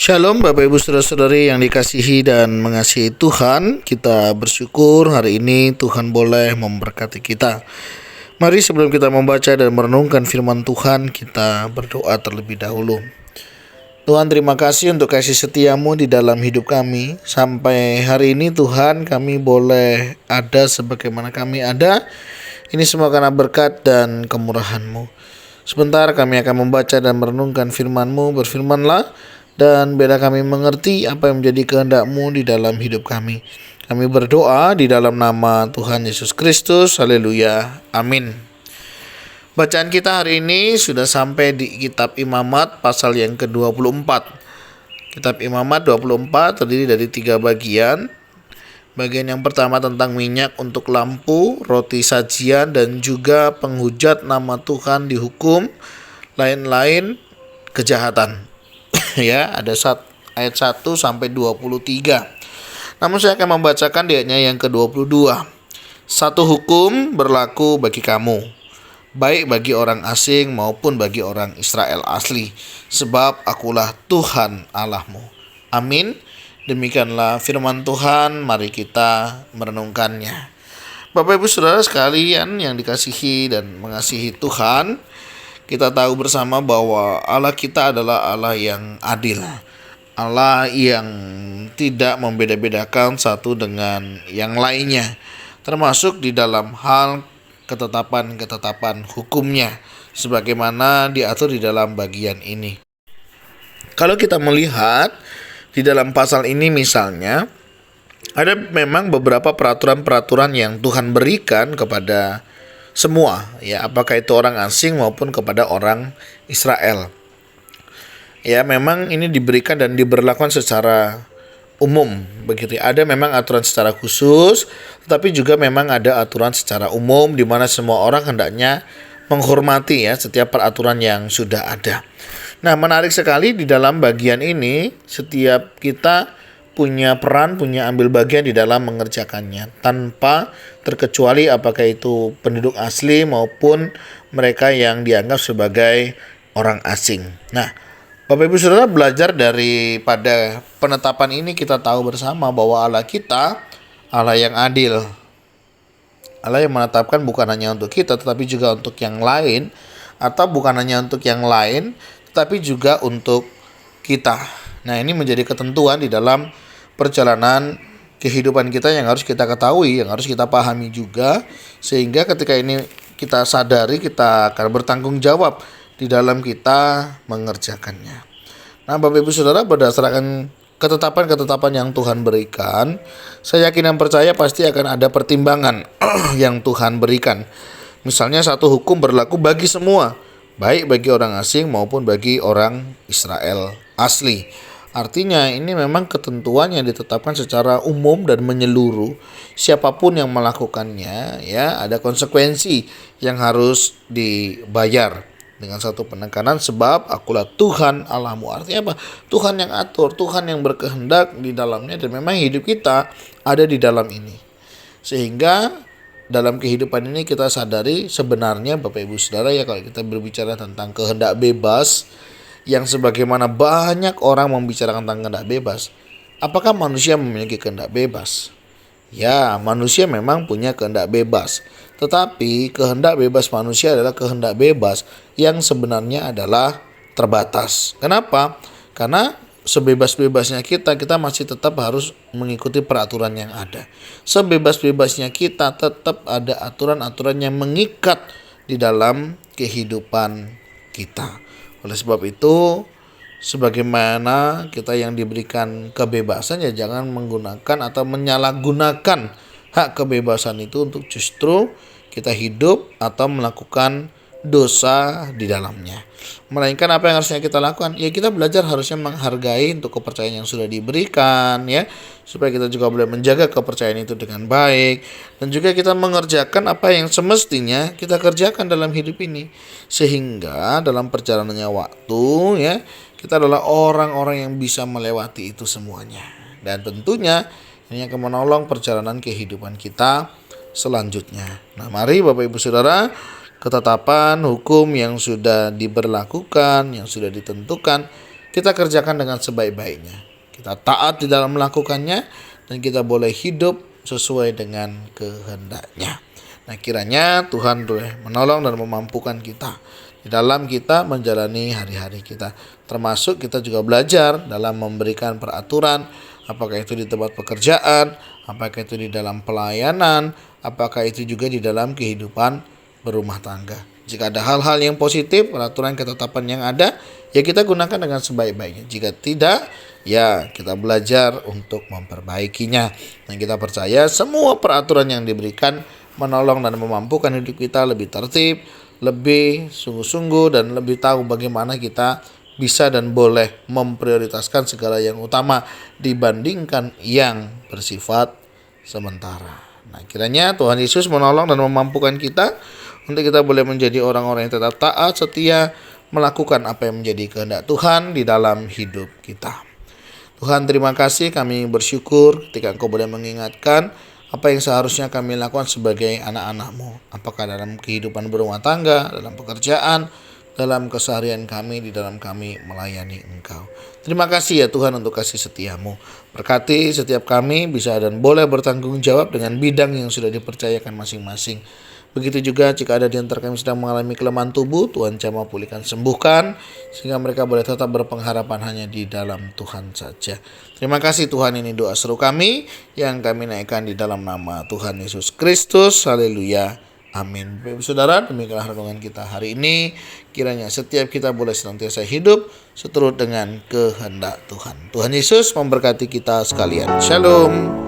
Shalom Bapak Ibu Saudara-saudari yang dikasihi dan mengasihi Tuhan. Kita bersyukur hari ini Tuhan boleh memberkati kita. Mari sebelum kita membaca dan merenungkan firman Tuhan, kita berdoa terlebih dahulu. Tuhan, terima kasih untuk kasih setiamu di dalam hidup kami. Sampai hari ini Tuhan, kami boleh ada sebagaimana kami ada. Ini semua karena berkat dan kemurahan-Mu. Sebentar kami akan membaca dan merenungkan firman-Mu. Berfirmanlah dan biarlah kami mengerti apa yang menjadi kehendak-Mu di dalam hidup kami. Kami berdoa di dalam nama Tuhan Yesus Kristus. Haleluya. Amin. Bacaan kita hari ini sudah sampai di Kitab Imamat pasal yang ke-24. Kitab Imamat 24 terdiri dari 3 bagian. Bagian yang pertama tentang minyak untuk lampu, roti sajian, dan juga penghujat nama Tuhan dihukum, lain-lain kejahatan. Ya, ada ayat 1 sampai 23. Namun saya akan membacakan di ayatnya yang ke-22. Satu hukum berlaku bagi kamu, baik bagi orang asing maupun bagi orang Israel asli, sebab akulah Tuhan Allahmu. Amin. Demikianlah firman Tuhan, mari kita merenungkannya. Bapak Ibu Saudara sekalian yang dikasihi dan mengasihi Tuhan, kita tahu bersama bahwa Allah kita adalah Allah yang adil. Allah yang tidak membeda-bedakan satu dengan yang lainnya, termasuk di dalam hal ketetapan-ketetapan hukumnya, sebagaimana diatur di dalam bagian ini. Kalau kita melihat di dalam pasal ini misalnya, ada memang beberapa peraturan-peraturan yang Tuhan berikan kepada semua, ya, apakah itu orang asing maupun kepada orang Israel. Ya, memang ini diberikan dan diberlakukan secara umum, begitu. Ada memang aturan secara khusus, tetapi juga memang ada aturan secara umum di mana semua orang hendaknya menghormati ya setiap peraturan yang sudah ada. Nah, menarik sekali di dalam bagian ini setiap kita punya peran, punya ambil bagian di dalam mengerjakannya, tanpa terkecuali apakah itu penduduk asli maupun mereka yang dianggap sebagai orang asing. Nah, Bapak Ibu Saudara, belajar daripada penetapan ini kita tahu bersama bahwa Allah kita Allah yang adil. Allah yang menetapkan bukan hanya untuk kita tetapi juga untuk yang lain, atau bukan hanya untuk yang lain tetapi juga untuk kita. Nah, ini menjadi ketentuan di dalam perjalanan kehidupan kita yang harus kita ketahui, yang harus kita pahami juga, sehingga ketika ini kita sadari, kita akan bertanggung jawab di dalam kita mengerjakannya. Nah, Bapak Ibu Saudara, berdasarkan ketetapan-ketetapan yang Tuhan berikan, saya yakin dan percaya pasti akan ada pertimbangan yang Tuhan berikan. Misalnya satu hukum berlaku bagi semua, baik bagi orang asing maupun bagi orang Israel asli. Artinya ini memang ketentuan yang ditetapkan secara umum dan menyeluruh. Siapapun yang melakukannya, ya, ada konsekuensi yang harus dibayar dengan satu penekanan, sebab akulah Tuhan Allahmu. Artinya apa? Tuhan yang atur, Tuhan yang berkehendak di dalamnya, dan memang hidup kita ada di dalam ini. Sehingga dalam kehidupan ini kita sadari sebenarnya Bapak Ibu Saudara, ya, kalau kita berbicara tentang kehendak bebas, yang sebagaimana banyak orang membicarakan tentang kehendak bebas, apakah manusia memiliki kehendak bebas? Ya, manusia memang punya kehendak bebas, tetapi kehendak bebas manusia adalah kehendak bebas yang sebenarnya adalah terbatas. Kenapa? Karena sebebas-bebasnya kita masih tetap harus mengikuti peraturan yang ada. Sebebas-bebasnya kita tetap ada aturan-aturan yang mengikat di dalam kehidupan kita. Oleh sebab itu, sebagaimana kita yang diberikan kebebasan, ya jangan menggunakan atau menyalahgunakan hak kebebasan itu untuk justru kita hidup atau melakukan dosa di dalamnya. Melainkan apa yang harusnya kita lakukan? Ya, kita belajar harusnya menghargai untuk kepercayaan yang sudah diberikan, ya, supaya kita juga boleh menjaga kepercayaan itu dengan baik, dan juga kita mengerjakan apa yang semestinya kita kerjakan dalam hidup ini, sehingga dalam perjalanannya waktu, ya, kita adalah orang-orang yang bisa melewati itu semuanya, dan tentunya ini akan menolong perjalanan kehidupan kita selanjutnya. Nah, mari Bapak Ibu Saudara, ketetapan hukum yang sudah diberlakukan, yang sudah ditentukan, kita kerjakan dengan sebaik-baiknya. Kita taat di dalam melakukannya dan kita boleh hidup sesuai dengan kehendaknya. Nah, kiranya Tuhan boleh menolong dan memampukan kita di dalam kita menjalani hari-hari kita. Termasuk kita juga belajar dalam memberikan peraturan, apakah itu di tempat pekerjaan, apakah itu di dalam pelayanan, apakah itu juga di dalam kehidupan berumah tangga. Jika ada hal-hal yang positif, peraturan ketetapan yang ada, ya kita gunakan dengan sebaik-baiknya. Jika tidak, ya kita belajar untuk memperbaikinya. Dan kita percaya semua peraturan yang diberikan menolong dan memampukan hidup kita lebih tertib, lebih sungguh-sungguh, dan lebih tahu bagaimana kita bisa dan boleh memprioritaskan segala yang utama dibandingkan yang bersifat sementara. Nah, kiranya Tuhan Yesus menolong dan memampukan kita untuk kita boleh menjadi orang-orang yang tetap taat, setia, melakukan apa yang menjadi kehendak Tuhan di dalam hidup kita. Tuhan, terima kasih, kami bersyukur ketika Engkau boleh mengingatkan apa yang seharusnya kami lakukan sebagai anak-anak-Mu. Apakah dalam kehidupan berumah tangga, dalam pekerjaan, dalam keseharian kami, di dalam kami melayani Engkau. Terima kasih ya Tuhan untuk kasih setia-Mu. Berkati setiap kami bisa dan boleh bertanggung jawab dengan bidang yang sudah dipercayakan masing-masing. Begitu juga jika ada di antara kami sedang mengalami kelemahan tubuh, Tuhan jamah pulihkan, sembuhkan, sehingga mereka boleh tetap berpengharapan hanya di dalam Tuhan saja. Terima kasih Tuhan, ini doa seru kami yang kami naikkan di dalam nama Tuhan Yesus Kristus. Haleluya. Amin. Bapak saudara, demikianlah renungan kita hari ini. Kiranya setiap kita boleh senantiasa hidup seturut dengan kehendak Tuhan. Tuhan Yesus memberkati kita sekalian. Shalom.